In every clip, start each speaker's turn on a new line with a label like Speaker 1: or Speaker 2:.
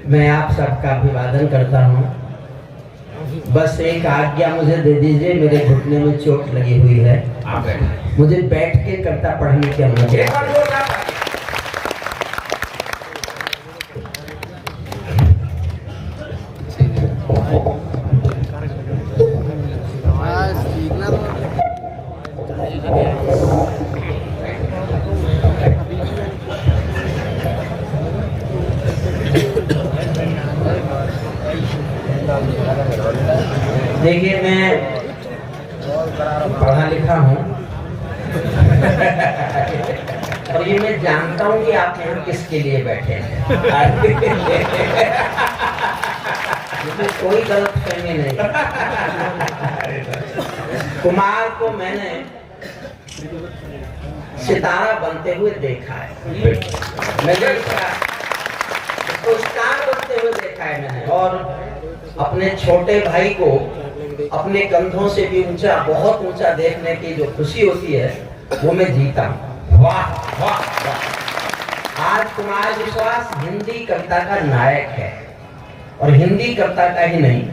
Speaker 1: मैं आप सबका अभिवादन करता हूँ। बस एक आज्ञा मुझे दे दीजिए, मेरे घुटने में चोट लगी हुई है। मुझे बैठ के कविता पढ़ने की अनुमति। देखिए, मैं पढ़ा लिखा हूँ और ये मैं जानता हूँ कि आप यहाँ किसके लिए बैठे हैं। कोई गलत फहमी नहीं। कुमार को मैंने सितारा बनते हुए देखा है, मैंने स्टार बनते हुए देखा है मैंने, और अपने छोटे भाई को अपने कंधों से भी ऊंचा, बहुत ऊंचा देखने की जो खुशी होती है वो मैं जीता हूँ। वाह वाह वाह। आज कुमार विश्वास हिंदी कविता का नायक है, और हिंदी कविता का ही नहीं,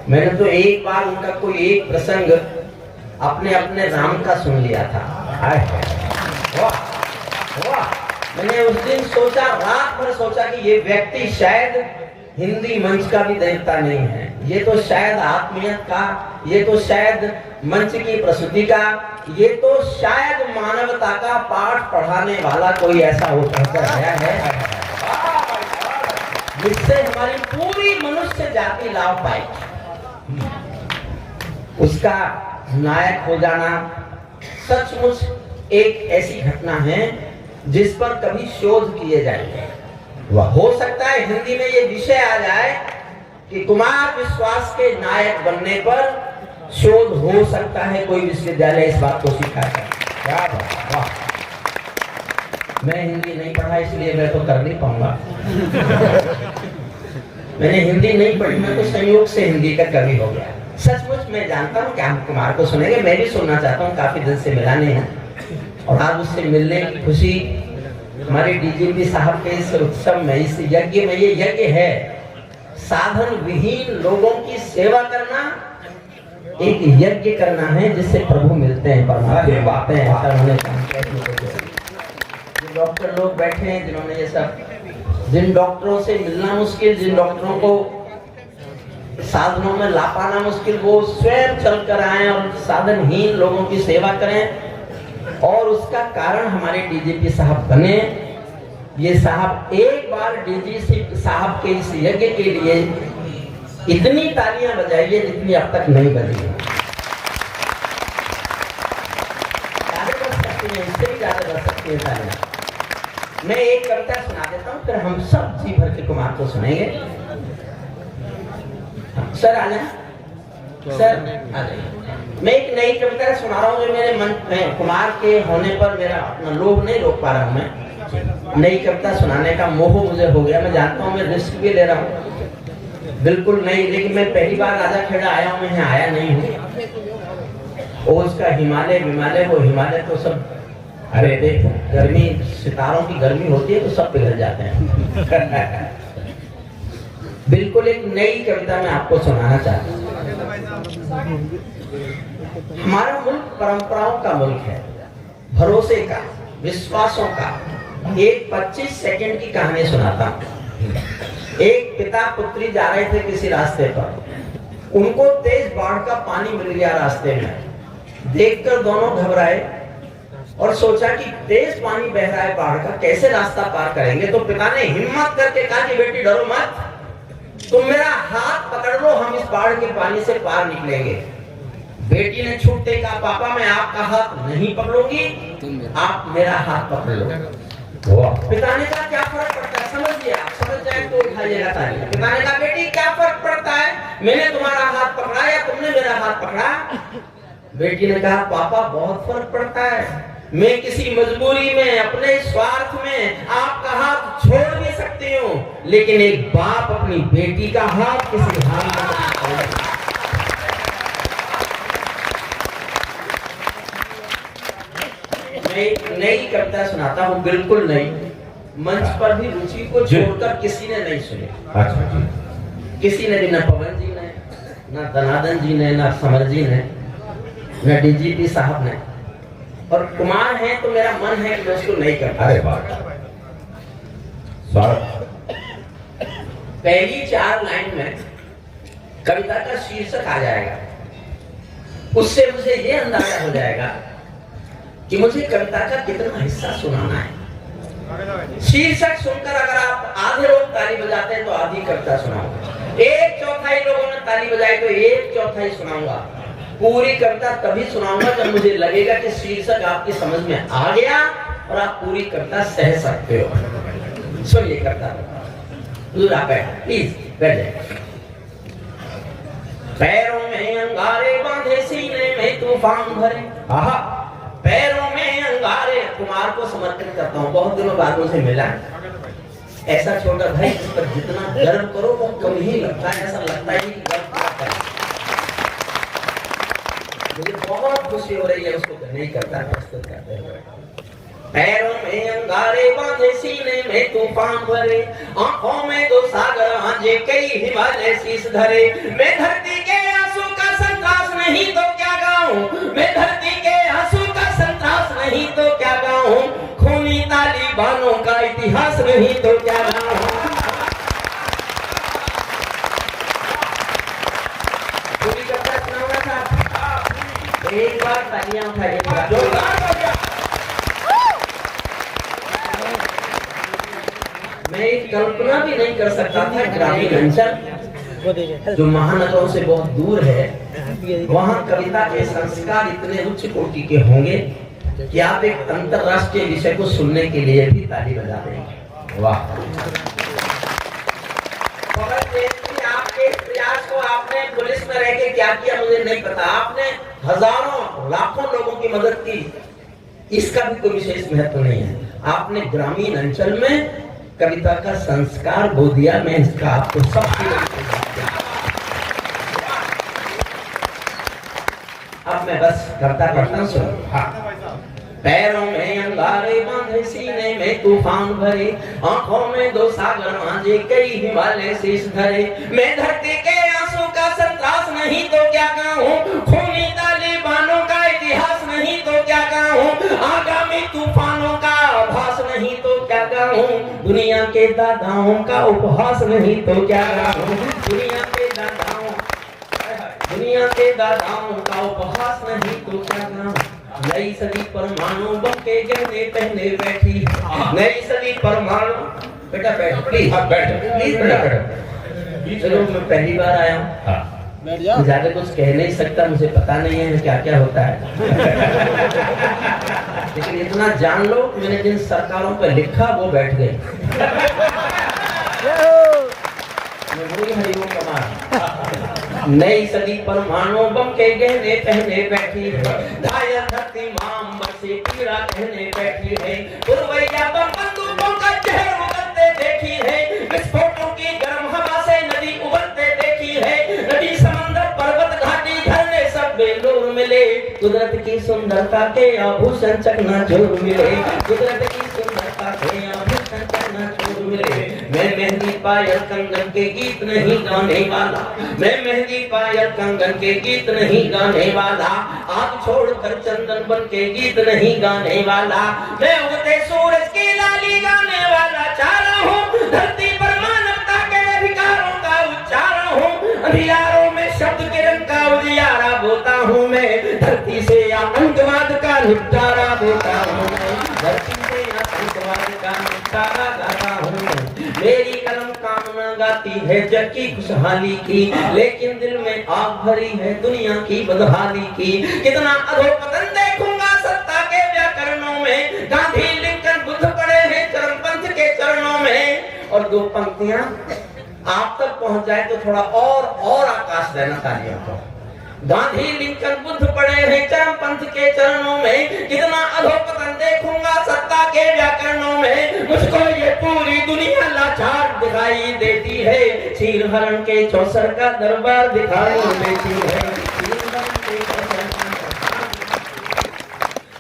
Speaker 1: मैंने तो एक बार उनका कोई एक प्रसंग अपने अपने राम का सुन लिया था। वाह वाह। मैंने उस दिन सोचा, रात भर सोचा कि ये व्यक्ति शायद हिंदी मंच का भी देवता नहीं है, ये तो शायद आत्मीयत का, ये तो शायद मंच की प्रस्तुति का, ये तो शायद मानवता का पाठ पढ़ाने वाला कोई ऐसा होकर गया है जिससे हमारी पूरी मनुष्य जाति लाभ पाएगी। उसका नायक हो जाना सचमुच एक ऐसी घटना है जिस पर कभी शोध किए जाएंगे। हो सकता है हिंदी में ये विषय आ जाए कि कुमार विश्वास के नायक बनने पर शोध हो सकता है, कोई विश्वविद्यालय इस बात को सिखाता है। क्या बात, वाह। मैं हिंदी नहीं पढ़ा इसलिए मैं तो कर नहीं पाऊंगा। मैंने हिंदी नहीं पढ़ी, मैं तो संयोग से हिंदी का कवि हो गया। सचमुच मैं जानता हूँ कि हम कुमार को सुनेंगे, मैं भी सुनना चाहता हूँ, काफी दिन से मिला नहीं है, और आज उससे मिलने की खुशी हमारे डीजीपी साहब के इस उत्सव में, इस यज्ञ में, ये यज्ञ है साधन विहीन लोगों की सेवा करना, एक यज्ञ करना है जिससे प्रभु मिलते हैं, परमात्मा पाते हैं। जो डॉक्टर लोग बैठे हैं जिन्होंने ये सब, जिन डॉक्टरों से मिलना मुश्किल, जिन डॉक्टरों को साधनों में ला पाना मुश्किल, वो स्वयं चल कर आए और साधनहीन लोगों की सेवा करें, और उसका कारण हमारे डीजीपी साहब बने। ये साहब एक बार डीजीपी साहब के इस यज्ञ के लिए इतनी तालियां बजाइए जितनी अब तक नहीं बजी। ज्यादा बज सकती है, इससे भी ज्यादा बज सकती है तालियां। मैं एक कविता सुना देता हूँ, फिर हम सब जी भर के कुमार को सुनेंगे। सर आ जाए, सर आ जाइए। मैं एक नई कविता सुना रहा हूँ जो मेरे मन में, कुमार के होने पर मेरा अपना लोभ नहीं रोक पा रहा हूँ। मैं नई कविता सुनाने का मोह मुझे हो गया। मैं जानता हूँ मैं रिस्क भी ले रहा हूँ, बिल्कुल नहीं, लेकिन मैं पहली बार राजा खेड़ा आया हूँ, मैं यहाँ आया नहीं हूँ। और उसका हिमालय विमालय, वो हिमालय तो सब, अरे देखो गर्मी, सितारों की गर्मी होती है तो सब पिघल जाते हैं। बिल्कुल एक नई कविता मैं आपको सुनाना चाहता हूँ। हमारा मुल्क परंपराओं का मुल्क है, भरोसे का, विश्वासों का। एक 25 सेकंड की कहानी सुनाता हूँ। एक पिता पुत्री जा रहे थे किसी रास्ते पर, उनको तेज बाढ़ का पानी मिल गया रास्ते में। देखकर दोनों घबराए और सोचा कि तेज पानी बह रहा है बाढ़ का, कैसे रास्ता पार करेंगे। तो पिता ने हिम्मत करके कहा कि बेटी डरो मत, तुम मेरा हाथ पकड़ लो, हम इस बाढ़ के पानी से पार निकलेंगे। बेटी ने छूटते कहा पापा मैं आपका हाथ नहीं पकड़ूंगी, आप मेरा हाथ पकड़ लो। पिता ने कहा क्या फर्क पड़ता है, समझिए, आप समझ जाए तो उठाइएगा ताली। पिता ने कहा बेटी क्या फर्क पड़ता है, मैंने तुम्हारा हाथ पकड़ा या तुमने मेरा हाथ पकड़ा। बेटी ने कहा पापा बहुत फर्क पड़ता है, मैं किसी मजबूरी में, अपने स्वार्थ में आपका हाथ छोड़ भी सकती हूँ, लेकिन एक बाप अपनी बेटी का हाथ किसी हाल में। मैं एक नई कविता सुनाता हूँ, बिल्कुल नई, मंच पर भी रुचि को छोड़कर किसी ने नहीं सुने।
Speaker 2: अच्छा जी।
Speaker 1: किसी ने भी, न पवन जी ने, न दनादन जी ने, न समर जी ने, न डीजीपी साहब ने। और कुमार है तो मेरा मन है कि मैं उसको नहीं करता।
Speaker 2: अरे वाह, स्वागत।
Speaker 1: पहली 4 लाइन में कविता का शीर्षक आ जाएगा, उससे मुझे ये अंदाजा हो जाएगा कि मुझे कविता का कितना हिस्सा सुनाना है। शीर्षक सुनकर अगर आप आधे लोग ताली बजाते हैं तो आधी कविता सुनाऊंगा, 1/4 लोगों ने ताली बजाई तो 1/4 सुनाऊंगा। पूरी कविता तभी सुनाऊंगा जब मुझे लगेगा कि शीर्षक आपकी समझ में आ गया और आप पूरी कविता सह सकते हो। सुनिए कविता, प्लीज बैठ जाइए। पैरों में अंगारे बांधे, सीने में तूफान भरे। आहा, पैरों में अंगारे। कुमार को समर्पित करता हूँ, बहुत दिनों बाद मुझे मिला। ऐसा छोटा भाई जिस पर जितना गर्व करो वो कम ही लगता है, ऐसा लगता है कि गर्व करता है। मुझे बहुत खुशी हो रही है उसको नहीं करता प्रस्तुत करते हुए। पैरों में अंगारे बांधे, सीने में तूफान भरे, आंखों में 2 सागर आंजे, कई हिमालय शीश धरे। मैं धरती के आंसू का संतरास नहीं तो क्या गाऊं, मैं धरती के आंसू का संतरास नहीं तो क्या गाऊं, खूनी तालिबानों का इतिहास नहीं तो क्या गाऊं। पूरी कविता सुनाऊंगा साहब, एक बार तालियां उठाइए। मैं एक कल्पना भी नहीं कर सकता था ग्रामीण अंचल जो महानगरों से बहुत दूर है, वहाँ कविता के संस्कार इतने उच्च कोटि के होंगे कि आप एक अंतरराष्ट्रीय विषय को सुनने के लिए भी ताली बजा देंगे। वाह, आपके प्रयास को आपने पुलिस में रह के क्या किया मुझे नहीं पता, आपने हजारों लाखों लोगों की मदद की, इसका भी कोई विशेष महत्व नहीं है। आपने ग्रामीण अंचल में कविता का संस्कार बो दिया, मैं इसका आपको सबकी अब मैं बस कविता पढ़ता हूँ। हाँ। पैरों में अंगारे बांधे, सीने में तूफान भरे, आंखों में 2 सागर आंजे, कई हिमालय शीश धरे। मैं धरती के आंसू का संतरास नहीं तो क्या गाऊं, खूनी तालिबानों का इतिहास नहीं तो क्या गाऊं, आगामी तूफानों का आभास नहीं तो क्या गाऊं, दुनिया के दादाओं का उपहास नहीं तो क्या गाऊं, दुनिया के दादाओं का उपहास नहीं तो क्या गाऊं। नई सदी परमाणु बम के गहने पहने बैठी, नई सदी परमाणु। बेटा बैठ प्लीज, प्लीज बेटा बैठ। चलो मैं पहली बार आया हूँ, ज्यादा कुछ कह नहीं सकता, मुझे पता नहीं है क्या क्या होता है लेकिन इतना जान लो मैंने जिन सरकारों पर लिखा वो बैठ गए। नई सदी परमाणु बम के गहने पहने बैठी है, घायल धरती माम से पीड़ा कहने बैठी है, पुरवैया बम बंदूकों का जहर उगलते देखी है, विस्फोटों की गर्म हवा से नदी उबलते देखी है, नदी समंदर पर्वत घाटी झरने सब बेलूर मिले, कुदरत की सुंदरता के आभूषण चकनाचूर मिले, कुदरत की सुंदरता के आभूषण चकनाचूर मिले। मैं मेहंदी पायल कंगन के गीत नहीं गाने वाला, मैं मेहंदी पायल कंगन के गीत नहीं गाने वाला, आग छोड़कर चंदन बन के गीत नहीं गाने वाला, मैं उगते सूरज की लाली गाने वाला चारा हूँ, धरती पर मानवता के अधिकारों का उच्चारण हूँ, अंधियारों में शब्द किरण का उजियारा बोता हूँ मैं, धरती से आतंकवाद का निपटारा देता हूँ मैं, धरती से आतंकवाद का निपटारा गाता हूँ मैं। मेरी कलम कामना गाती है जग की खुशहाली की, लेकिन दिल में आग भरी है दुनिया की बदहाली की। कितना अधोपतन देखूंगा सत्ता के व्याकरणों में, गांधी लिंकन बुद्ध पड़े हैं चरमपंथ के चरणों में। और 2 पंक्तियां आप तक पहुंच जाए तो थोड़ा और आकाश देना तालियों को। गांधी लिंकन बुद्ध पड़े हैं चरमपंथ के चरणों में, कितना अधोपतन देखूंगा सत्ता के व्याकरणों में। मुझको ये पूरी दुनिया लाचार दिखाई देती है, चीर हरण के चौसर का दरबार दिखाई देती है।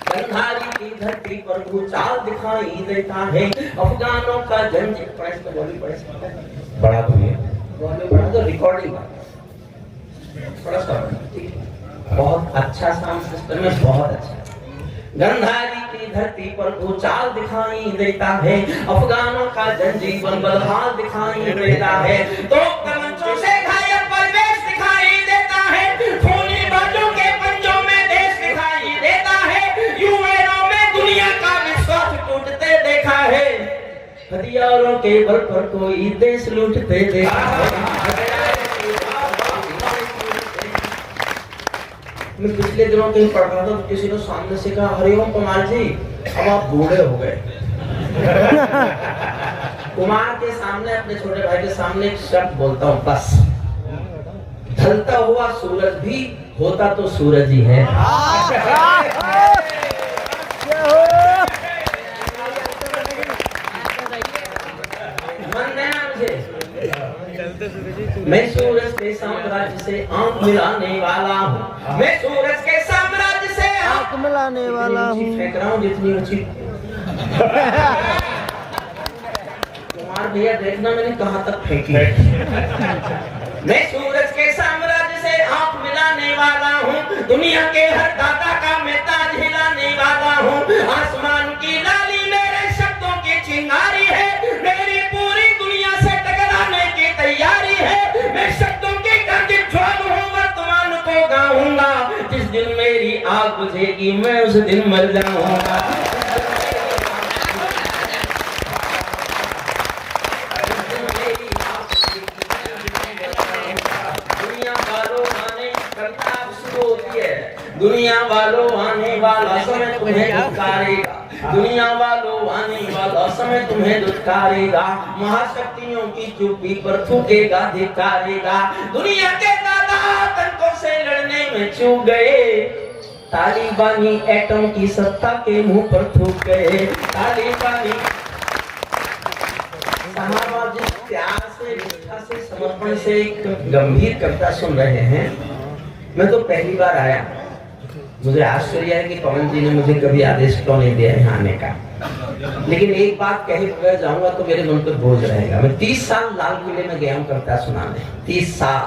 Speaker 1: गंधारी की धरती पर भूचाल दिखाई देता है, अफगानों का जंजीर बड़ा बड़ा तो रिकॉर्डिंग बड़ा सा बहुत अच्छा साउंड सिस्टम है, बहुत अच्छा। गंधारी की धरती पर भूचाल दिखाई देता है, अफगानों का जनजीवन बदहाल दिखाई देता है, तो कमंचों से घायल परिवेश दिखाई देता है, खूनी बाजों के पंजों में देश दिखाई देता है, यूएनओ में दुनिया का विश्वास टूटते देखा है, हथियारों के बल पर कोई देश लूटते देखा है। मैं पिछले दिनों कहीं पढ़ रहा था तो किसी ने सामने से कहा, हरिओम कुमार जी अब आप बूढ़े हो गए। कुमार के सामने, अपने छोटे भाई के सामने एक शब्द बोलता हूँ बस, ढलता हुआ सूरज भी होता तो सूरज ही है। मन देना मुझे, मैं सूरज के साम्राज्य से आंख मिलाने वाला हूँ, मैं सूरज के साम्राज्य से आंख मिलाने वाला हूँ। फेंक रहा हूँ जितनी ऊंची। कुमार भैया देखना मैंने कहाँ तक फेंकी। मैं सूरज के साम्राज्य से आंख मिलाने वाला हूँ, दुनिया के हर दादा का मैं ताज हिलाने वाला हूँ, आसमान की लाली मेरे शब्दों की चिंगारी है, मेरी पूरी दुनिया से टकराने की तैयारी है, मैं शब्दों की गर्जित ज्वाल हूँ, वर्तमान को गाऊंगा, जिस दिन मेरी आग बुझेगी मैं उस दिन मर जाऊंगा। दुनिया वालों आने वाला समय तुम्हें दुत्कारेगा, दुनिया वालों आने वाला समय तुम्हें दुत्कारेगा, महाशक्तियों की चुप्पी पर थूकेगा धिक्कारेगा, दुनिया के दादा आतंकों से लड़ने में चूक गए, तालिबानी एटम की सत्ता के मुंह पर थूक गए, तालिबानी। साहब आप जिस प्यार से, निष्ठा से, समर्पण से एक गंभीर कविता सुन रहे हैं, मैं तो पहली बार आया, मुझे आश्चर्य है कि पवन जी ने मुझे कभी आदेश क्यों नहीं दिया यहाँ आने का, लेकिन एक बात कहे बगैर जाऊंगा तो मेरे मन पर बोझ रहेगा। मैं 30 साल लाल किले में गया हूँ कविता सुनाने, 30 साल,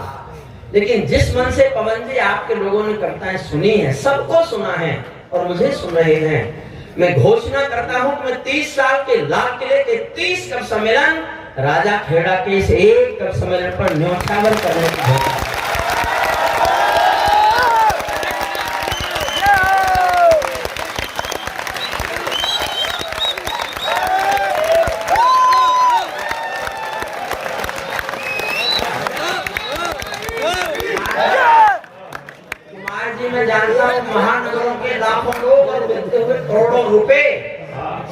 Speaker 1: लेकिन जिस मन से पवन जी आपके लोगों ने कविताएं सुनी है, सबको सुना है और मुझे सुन रहे हैं, मैं घोषणा करता हूँ कि मैं 30 साल के लाल किले के 30 कवि सम्मेलन राजा खेड़ा के इस एक कवि सम्मेलन पर न्यौछावर करने की महानगरों के लाखों लोग और मिलते हुए करोड़ों रुपए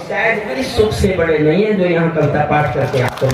Speaker 1: शायद मेरी सुख से बड़े नहीं है जो यहाँ कविता पाठ करके आपको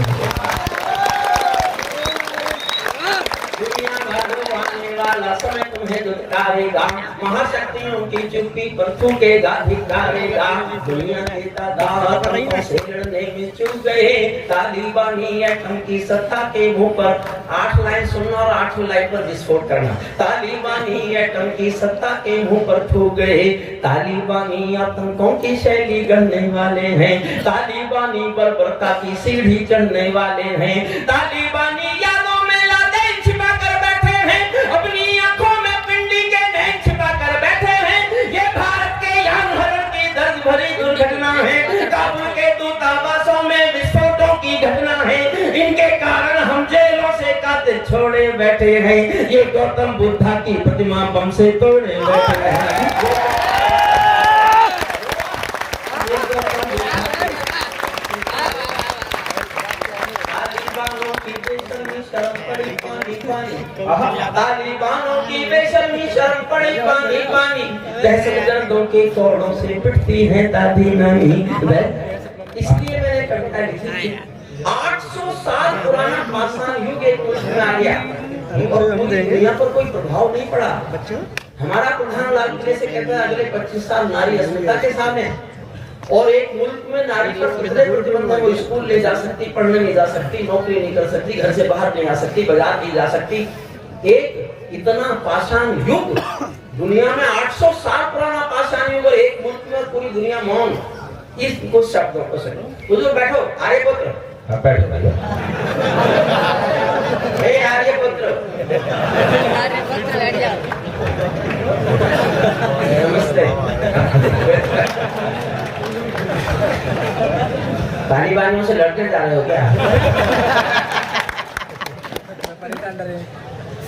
Speaker 1: दुनिया वालों आने वाला समय तुम्हें दुत्कारेगा, महाशक्तियों की चुप्पी पर थूकेगा धिक्कारेगा, दुनिया के दादा आतंकों से लड़ने में चूक गए, तालिबानी एटम की सत्ता के मुंह पर 8 लाइन सुनना और 8वीं लाइन पर विस्फोट करना, तालिबानी एटम की सत्ता के मुंह पर थूक गए, तालिबानी आतंकों की शैली गढ़ने वाले हैं, तालिबानी बर्बरता की सीढ़ी चढ़ने वाले हैं, तालिबानी यादों में लादेन छिपा कर बैठे हैं, अपनी आंखों में पिंडी के नैन छिपा कर बैठे हैं, ये भारत के यान हरण की दर्द भरी दुर्घटना है, काबुल के दूतावासों में विस्फोटों की घटना है, इनके कारण हम जेलों से कातिल छोड़े बैठे हैं, ये गौतम बुद्धा की प्रतिमा बम से तोड़े बैठे हैं। तालिबानों की बेशर्मी शर्म पड़ी पानी पानी, दहशतगर्दों के कोड़ों से पिटती है दादी नानी। इसलिए मैंने कविता लिखी थी। 800 साल पुराना पाषाण युग एक मुल्क में आ गया और यहाँ पर कोई प्रभाव नहीं पड़ा। हमारा प्रधान लाल किले से कहता है अगले 25 साल नारी अस्मिता के सामने, और एक मुल्क में नारी पर कितने प्रतिबंध है, वो स्कूल ले जा सकती, पढ़ने नहीं जा सकती, नौकरी नहीं कर सकती, घर से बाहर नहीं आ सकती, बाजार नहीं जा सकती। एक इतना पाषाण युग, दुनिया में 800 साल पुराना पाषाण युग, और एक मुल्क में पूरी दुनिया मौन इस कुछ शब्दों को सुनो। बुजुर्ग बैठो, आर्यपुत्र। हाँ बैठो बैठो। हे आर्यपुत्र। आर्यपुत्र बैठ जाओ। नमस्ते। तालिबानियों से लड़के जा रहे हो क्या?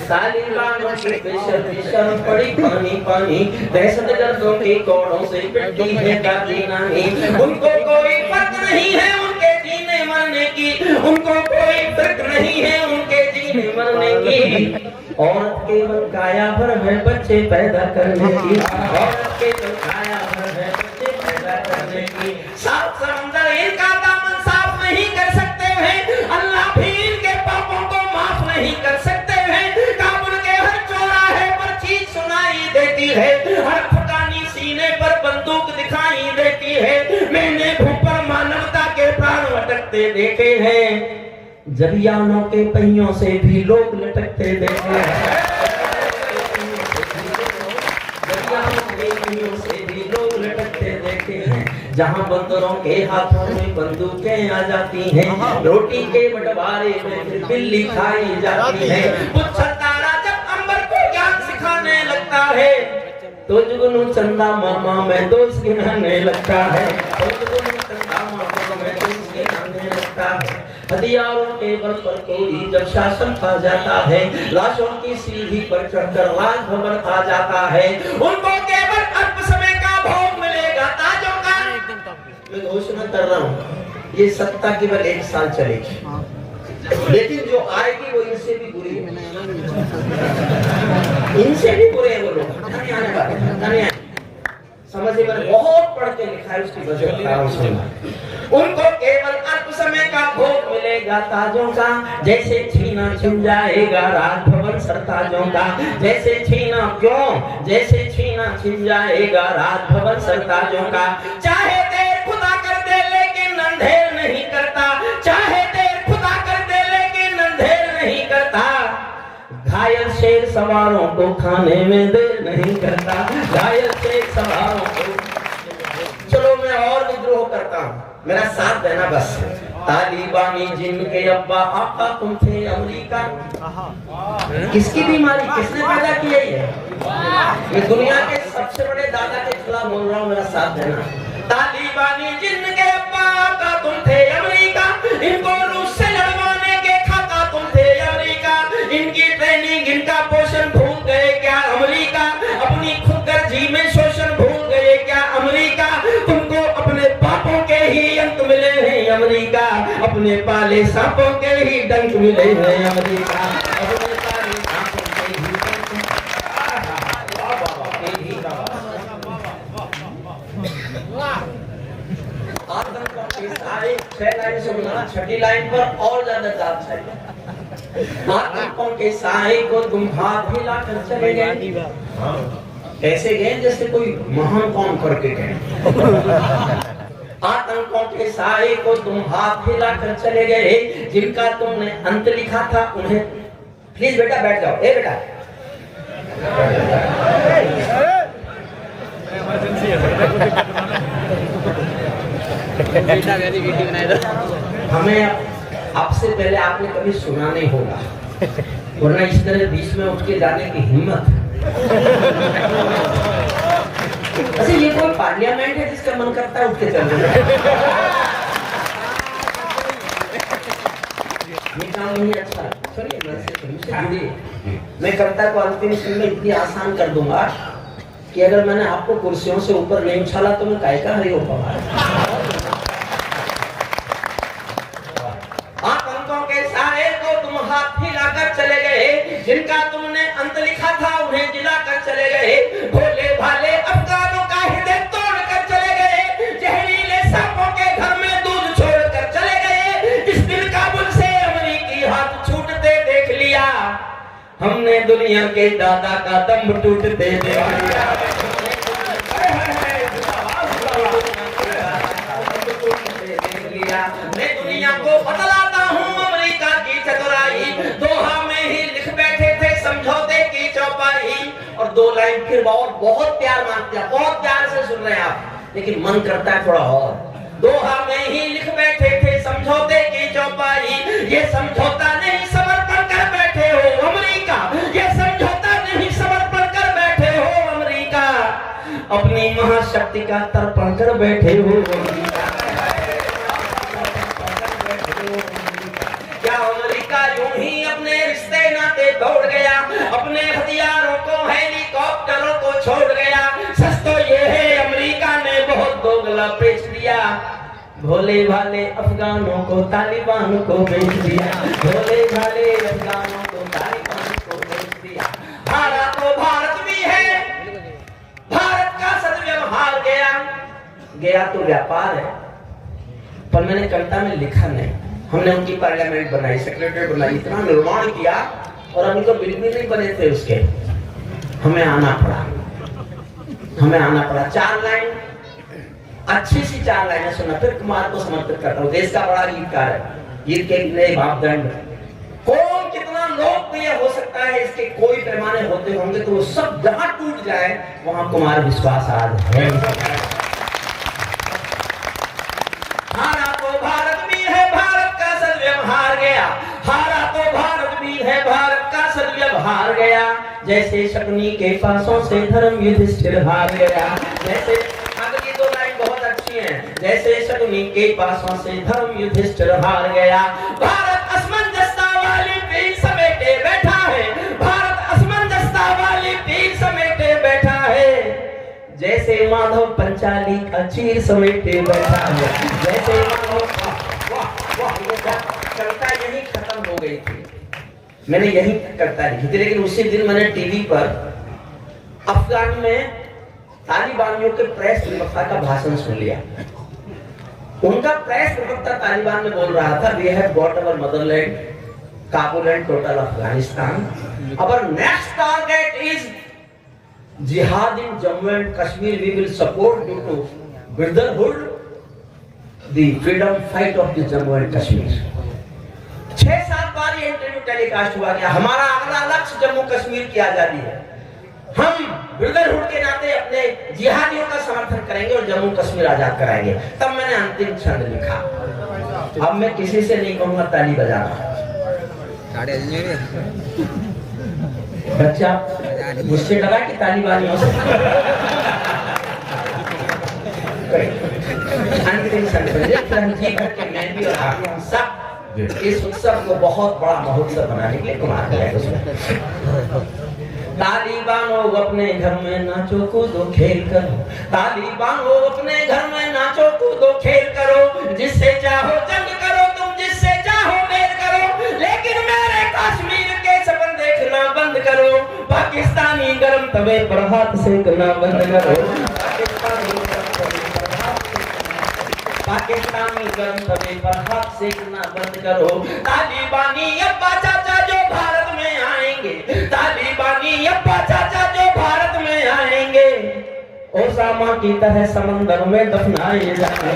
Speaker 1: तालिबानों की बेशर्म पड़ी पानी पानी, दहशतगर्दों के कोड़ों से पिटती है दादी नानी। उनको कोई फर्क नहीं है उनके जीने मरने की, उनको कोई फर्क नहीं है उनके जीने मरने की। औरत केवल काया भर है बच्चे पैदा करने की, औरत केवल काया भर है बच्चे पैदा करने की। सात समंदर इनका दामन साफ नहीं कर सकते हैं, अल्लाह भी इनके पापों को माफ नहीं कर सकते हैं। काबुल के हर चौराहे पर चीख सुनाई देती है, हर फुटानी सीने पर बंदूक दिखाई देती है। मैंने भूपर मानवता के प्राण अटकते देखे हैं, जब यानों के पहियों से भी लोग लटकते देखे हैं, जब यानों के पहियों से भी लोग लटकते देखे हैं। जहाँ बंदरों के हाथों में बंदूकें आ जाती हैं, रोटी के बंटवारे में फिर बिल्ली खाई जाती है। पुच्छर तारा जब अंबर को ज्ञान सिखाने लगता है, तो जुगनू चंदा मामा में दोस्त गिनाने लगता है, तो जुगनू चंदा मामा में दोस्त गिनाने लगता है। हथियारों के बल पर कोई जब शासन खा जाता है, लाशों की सीढ़ी पर चढ़कर राजभवन आ जाता है, उनको केवल अल्प समय का भोग मिलेगा ताजों का। मैं घोषणा कर रहा हूँ, ये सत्ता केवल 1 साल चलेगी, लेकिन जो आएगी वो इनसे भी बुरी है, इनसे भी बुरे हैं वो लोग। नहीं आने वाले, समझिए, मैंने बहुत पढ़ के लिखा है उसकी वजह। उनको केवल अल्प समय का भोग मिलेगा ताजों का, जैसे छीना छिन जाएगा राजभवन सरताजों का, जैसे छीना क्यों, जैसे छीना छिन जाएगा राजभवन सरताजों का। चाहे देर खुदा कर दे लेकिन अंधेर नहीं करता, चाहे देर खुदा कर दे लेकिन अंधेर नहीं करता। घायल शेर सवारों को खाने में देर नहीं करता, घायल शेर सवारों को। चलो मैं और विद्रोह करता हूँ, मेरा साथ देना बस। तालिबानी जिनके अब्बा आका तुम थे अमेरिका। किसकी बीमारी, किसने पैदा की है ये? मैं दुनिया के सबसे बड़े दादा के खिलाफ बोल रहा हूँ, मेरा साथ देना। तालिबानी जिनके अब्बा आका तुम थे अमेरिका, इनको रूस से लड़वाने के खाता तुम थे अमेरिका। इनकी ट्रेनिंग, इनका पोषण भूल गए क्या अमेरिका? अपनी खुदगर्जी में शोषण भूल गए क्या अमेरिका? तुमको अपने पापों के ही अंत मिले हैं अमेरिका, अपने पाले सांपों के ही डंक मिले हैं अमेरिका, अपने पाले सांपों के ही डंक। आतंकों के सारे 6 लाइन से मिला, 6ठी लाइन पर और ज्यादा दाद चाहिए। आतंकों के साए को तुम हाथ हिलाकर चले गए, ऐसे गए जैसे कोई महान काम करके गए। आतंकों के साए को तुम हाथ हिलाकर चले गए, जिनका तुमने अंत लिखा था उन्हें। प्लीज बेटा बैठ जाओ, ए बेटा हमें आपसे पहले आपने कभी सुना नहीं होगा, वरना इस तरह बीच में उठ के जाने की हिम्मत। अच्छा, ये कोई पार्लियामेंट है जिसका मन करता है उठ के चलने? ये काम नहीं अच्छा। चलिए मैं कविता को अंतिम समय में इतनी आसान कर दूंगा कि अगर मैंने आपको कुर्सियों से ऊपर नहीं उछाला तो मैं काय का हरी हो पाऊंगा। आतंकों के साए को तुम हाथ हिलाकर चले गए, जिनका तुमने अंत लिखा था उन्हें जिलाकर चले गए। भोले भाले अफगानों का हृदय तोड़कर चले गए, जहरीले सांपों के घर में दूध छोड़कर चले गए। इस दिन काबुल से अमेरिकी हाथ छूटते देख लिया, हमने दुनिया के दादा का दम टूटते देख लिया। मैं दुनिया को बतलाता हूँ अमेरिका की चतुराई, दोहा में ही लिख बैठे थे समझौते की चौपाई। और 2 लाइन फिर बहुत प्यार मांगते हैं, बहुत प्यार से सुन रहे हैं आप। लेकिन मन करता है थोड़ा और। दोहा में ही लिख बैठे थे समझौते की चौपाई, ये समझौता नहीं समर्पण कर बैठे हो अमेरिका, ये समझौता नहीं समर्पण कर बैठे हो अमेरिका, अपनी महाशक्ति का तर्पण कर बैठे हो अमेरिका। क्या अमेरिका यूं ही अपने रिश्ते नाते दौड़ गया, अपने हथियारों को हेलीकॉप्टरों को छोड़ गया? सच तो ये है अमेरिका ने बहुत दोगला बेच दिया, भोले भाले अफगानों को तालिबान को बेच दिया, भोले भाले अफगानों को तालिबान को बेच दिया। हारा तो भारत भी है, भारत का सदव्यवहार गया तो व्यापार है, पर मैंने कविता में लिखा नहीं। हमने उनकी पार्लियामेंट बनाई, सेक्रेटरी बनाई, इतना निर्माण किया और अभी तो बिल भी नहीं बने थे उसके। हमें आना पड़ा। 4 लाइन अच्छी सी 4 लाइनें सुना, फिर कुमार को समर्पित करता हूँ। देश का बड़ा गीतकार है, गीत के नए मापदंड, कौन कितना लोकप्रिय हो सकता है इसके कोई पैमाने होते होंगे, तो वो सब जहां टूट जाए वहां कुमार विश्वास आज है। हारा तो भारत भी है, भारत का सदव्यवहार गया, हारा तो भारत भी है, भारत का सदव्यवहार गया। जैसे शकुनी के पासों से धर्म युधिष्ठिर हार गया, जैसे अगली 2 लाइन बहुत अच्छी हैं, जैसे शकुनी के पासों से धर्म युधिष्ठिर हार गया। भारत असमंजसता वाली पीर समेटे बैठा है, भारत असमंजसता वाली पीर समेटे बैठा है, जैसे माधव पंचाली का चीर समेटे बैठा है, जैसे माधव। कविता यही खत्म हो गई थी, मैंने यही कविता लिखी थी, लेकिन उसी दिन मैंने टीवी पर अफगान में तालिबानियों के प्रेस प्रवक्ता का भाषण सुन लिया। उनका प्रेस प्रवक्ता तालिबान में बोल रहा था, we have got our motherland, Kabul and total Afghanistan, our next target is jihad in Jammu and Kashmir, we will support due to brotherhood the freedom fight of the Jammu and Kashmir। 6-7 बार ये interview telecast हुआ गया। हमारा अगला लक्ष्य जम्मू कश्मीर की आजादी है, हम ब्रदरहुड के नाते अपने जिहादियों का समर्थन करेंगे और जम्मू कश्मीर आजाद कराएंगे। तब मैंने अंतिम क्षण लिखा, अब मैं किसी से नहीं कहूंगा ताली बजाना। बच्चा मुझसे लगा कि तालिबानियों से मैं भी और आप सब इस उत्सव को बहुत बड़ा महोत्सव बनाने के लिए कुमार उसमें। तालिबानों अपने घर में नाचो कूदो खेल करो, तालिबानों अपने घर में नाचो कूदो खेल करो, जिससे चाहो जंग करो तुम, जिससे चाहो मेल करो, लेकिन मेरे कश्मीर के सपन देखना बंद करो, पाकिस्तानी गरम तवे पर हाथ सेकना बंद करो, पाकिस्तानी गरम तवे पर हाथ सेकना बंद करो। तालिबानी अब्बा चाचा जो भारत में आएंगे, तालिबानी अब्बा चाचा जो भारत में आएंगे, ओसामा की तरह समंदर में दफनाए जाएंगे।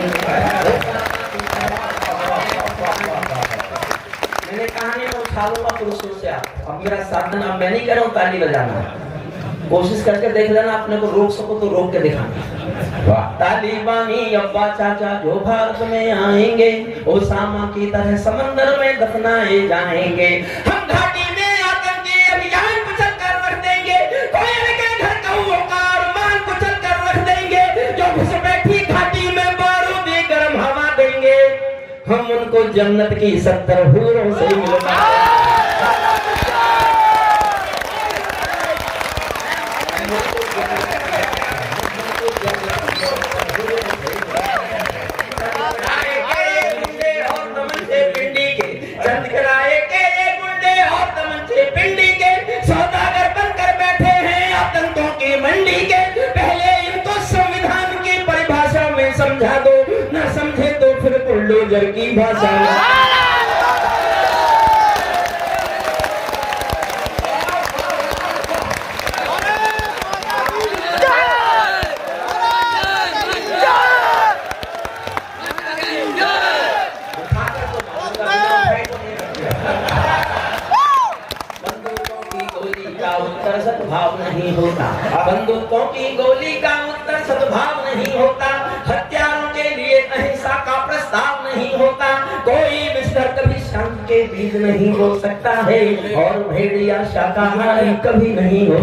Speaker 1: मैंने कहानी में उठा लूंगा पुरुषों से आप, अब मेरा साथ देना। मैं नहीं कह रहा हूँ ताली बजाना, कोशिश करके देख लेना, अपने को रोक सको तो रोक के दिखाना। तालिबानी अब्बा चाचा जो भारत में आएंगे, ओसामा की तरह समंदर में दफनाए जाएंगे। हम घाटी में आतंकी अभियान कुचल कर रख देंगे, कोयल के घर कौओं का अरमान कुचल कर रख देंगे, जो घुस बैठी घाटी में बारूदी गर्म हवा देंगे, हम उनको जन्नत की 70 हूरों से मिलवाएंगे। समझा दो, न समझे तो फिर बुलडोजर की भाषा। बंदूकों की गोली का उत्तर सद्भाव नहीं होता, बंदूकों की गोली का उत्तर सद्भाव नहीं होता। कोई मिस्टर कभी शांत के बीज नहीं हो सकता है और भेड़िया शाकाहारी कभी नहीं हो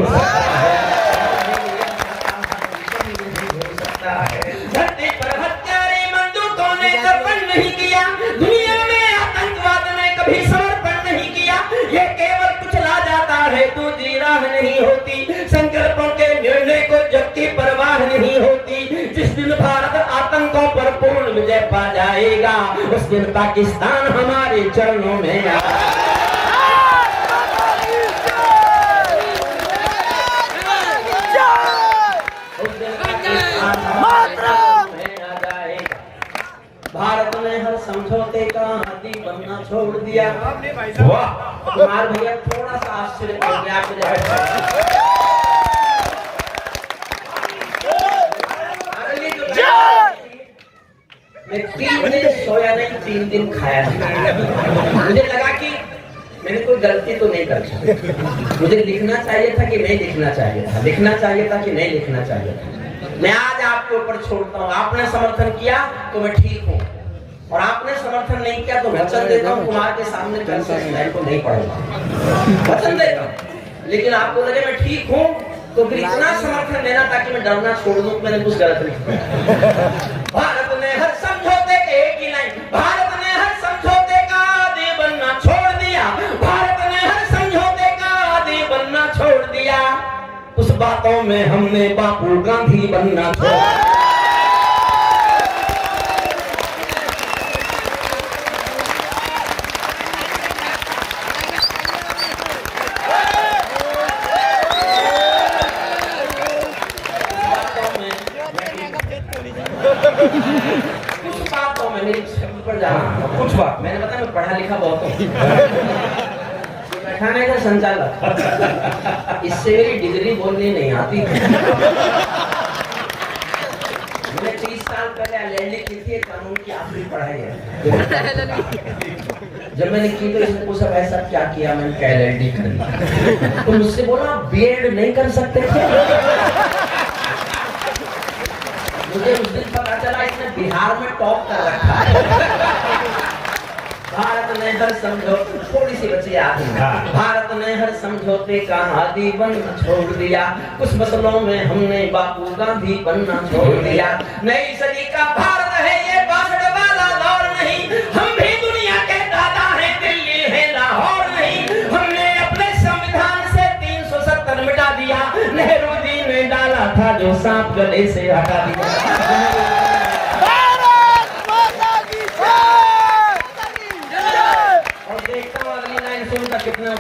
Speaker 1: सकता है। धरती पर हत्यारे बंदूकों ने दर्पण नहीं किया, दुनिया में आतंकवाद ने कभी समर्पण नहीं किया। ये केवल कुचला जाता है तो जीराह नहीं होती, संकल्पों के निर्णय को जबकि परवाह नहीं होती। जिस दिन भारत आतंकों पर पूर्ण विजय पा जाएगा उस दिन पाकिस्तान हमारे चरणों में आएगा। भारत ने हर समझौते का आदी बनना छोड़ दिया। वाह कुमार भैया थोड़ा सा आश्चर्य हो गया मैं 3 दिन सोया नहीं, 3 दिन खाया नहीं। मुझे लगा कि मैंने कोई गलती तो नहीं कर, मुझे लिखना चाहिए था कि नहीं लिखना चाहिए था, लिखना चाहिए था कि नहीं लिखना चाहिए था। मैं आज आपके ऊपर छोड़ता हूँ, आपने समर्थन किया तो मैं ठीक हूँ और आपने समर्थन नहीं किया तो वचन देता हूँ कुमार के सामने कल से इस लाइन को नहीं पढ़ूंगा, वचन देता हूँ। लेकिन आपको लगे मैं ठीक हूँ तो फिर इतना समर्थन देना ताकि मैं डरना छोड़ दूं, मैंने कुछ गलत नहीं किया। भारत ने हर समझौते के एक ही लाइन, भारत ने हर समझौते का आदी बनना छोड़ दिया, भारत ने हर समझौते का आदी बनना छोड़ दिया। उस बातों में हमने बापू गांधी बनना छोड़ा। कुछ बातों में मेरी शब्द पर जाना, कुछ बात मैंने बताया मैं पढ़ा लिखा बहुत हूँ। बैठाने का संचालक, इससे मेरी डिग्री बोलनी नहीं आती। मैंने 30 साल पहले एलएलडी की थी, कानून की आखिरी पढ़ाई है। जब मैंने की तो इसने पूछा भाई साहब क्या किया, मैंने कहा एलएलडी कर। तो मुझसे बोला बीएड नहीं कर सकते थे। मुझे उस दिन पता चला इसने बिहार में टॉप कर रखा है। भारत ने हर समझौते, थोड़ी सी बची याद है, भारत ने हर समझौते का आदी बनना छोड़ दिया। कुछ मसलों में हमने बापू गांधी बनना छोड़ दिया। नई सदी का भारत है ये 62 वाला दौर नहीं, हम भी दुनिया के दादा हैं, दिल्ली है लाहौर नहीं। हमने अपने संविधान से 370 मिटा दिया, नेहरू जी ने डाला था जो सांप गले से हटा दिया। कितने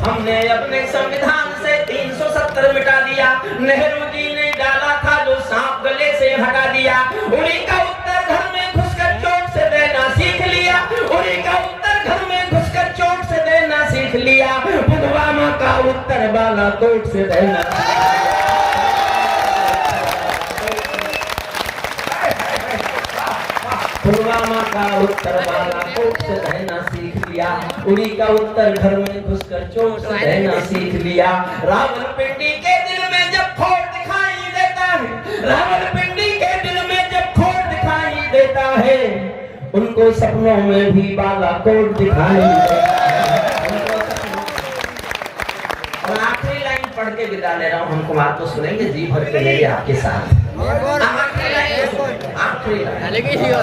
Speaker 1: हमने अपने संविधान से 370 मिटा दिया, नेहरू जी ने डाला था जो सांप गले से हटा दिया। उड़ी का उत्तर घर में घुसकर चोट से देना सीख लिया, उड़ी का उत्तर घर में घुसकर चोट से देना सीख लिया। पुलवामा का उत्तर बालाकोट से देना, पुलवामा का उत्तर बालाकोट से रहना सीख लिया। उड़ी का उत्तर घर में घुसकर चोट से रहना सीख लिया। रावलपिंडी के दिल में जब खोट दिखाई देता है, रावलपिंडी के दिल में जब खोट दिखाई देता है, उनको सपनों में भी बालाकोट दिखाई देता है। और आखिरी लाइन पढ़ के विदा ले रहा हूँ, हम कुमार को सुनेंगे जी भर के मेरे आपके साथ।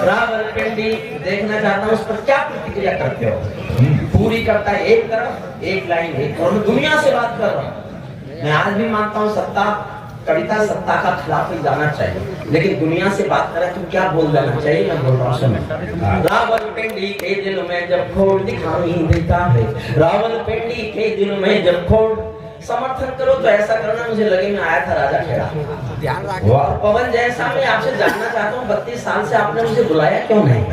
Speaker 1: रावलपिंडी देखना चाहता हूँ, उस पर क्या प्रतिक्रिया करते हो। पूरी करता है एक तरफ, एक लाइन एक, और मैं दुनिया से बात कर रहा हूँ। मैं आज भी मानता हूँ सत्ता, कविता सत्ता का खिलाफ ही जाना चाहिए, लेकिन दुनिया से बात करें तो क्या बोल देना चाहिए, मैं बोल रहा हूँ सुनो। रावलपिंडी के दिल में जब खोट दिखाई देता है, रावलपिंडी के दिल में जब खोट, समर्थन करो तो ऐसा करना मुझे लगे मैं आया था राजा खेड़ा। और पवन जैसा मैं आपसे जानना चाहता हूँ 32 साल से आपने मुझे बुलाया क्यों नहीं?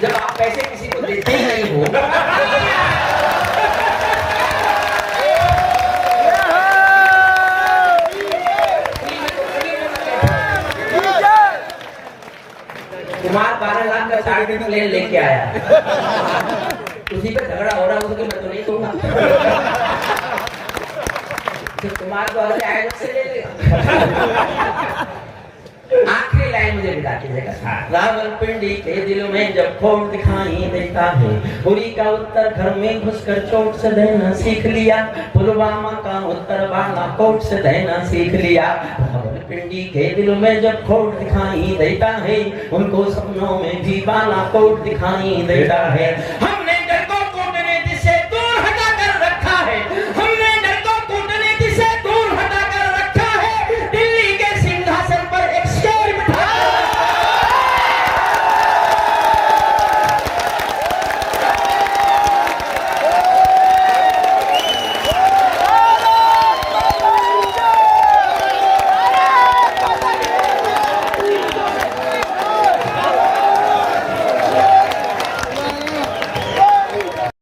Speaker 1: जब आप पैसे किसी को देते ही नहीं हो। कुमार 12 लाख का टारगेट प्लेन लेके आया, उसी पे झगड़ा हो रहा है, उसके मैं तो नहीं दूंगा। कुमार को अगर आएगा से ले लेगा। आखिरी लाइन मुझे बता दीजिएगा। रावलपिंडी के दिल में जब खोट दिखाई देता है, उरी का उत्तर घर में घुसकर चोट से देना सीख लिया, पुलवामा का उत्तर बालाकोट से देना सीख लिया। रावलपिंडी के दिल में जब खोट दिखाई देता है, उनको सपनों में भी बालाकोट दिखाई देता है। हमने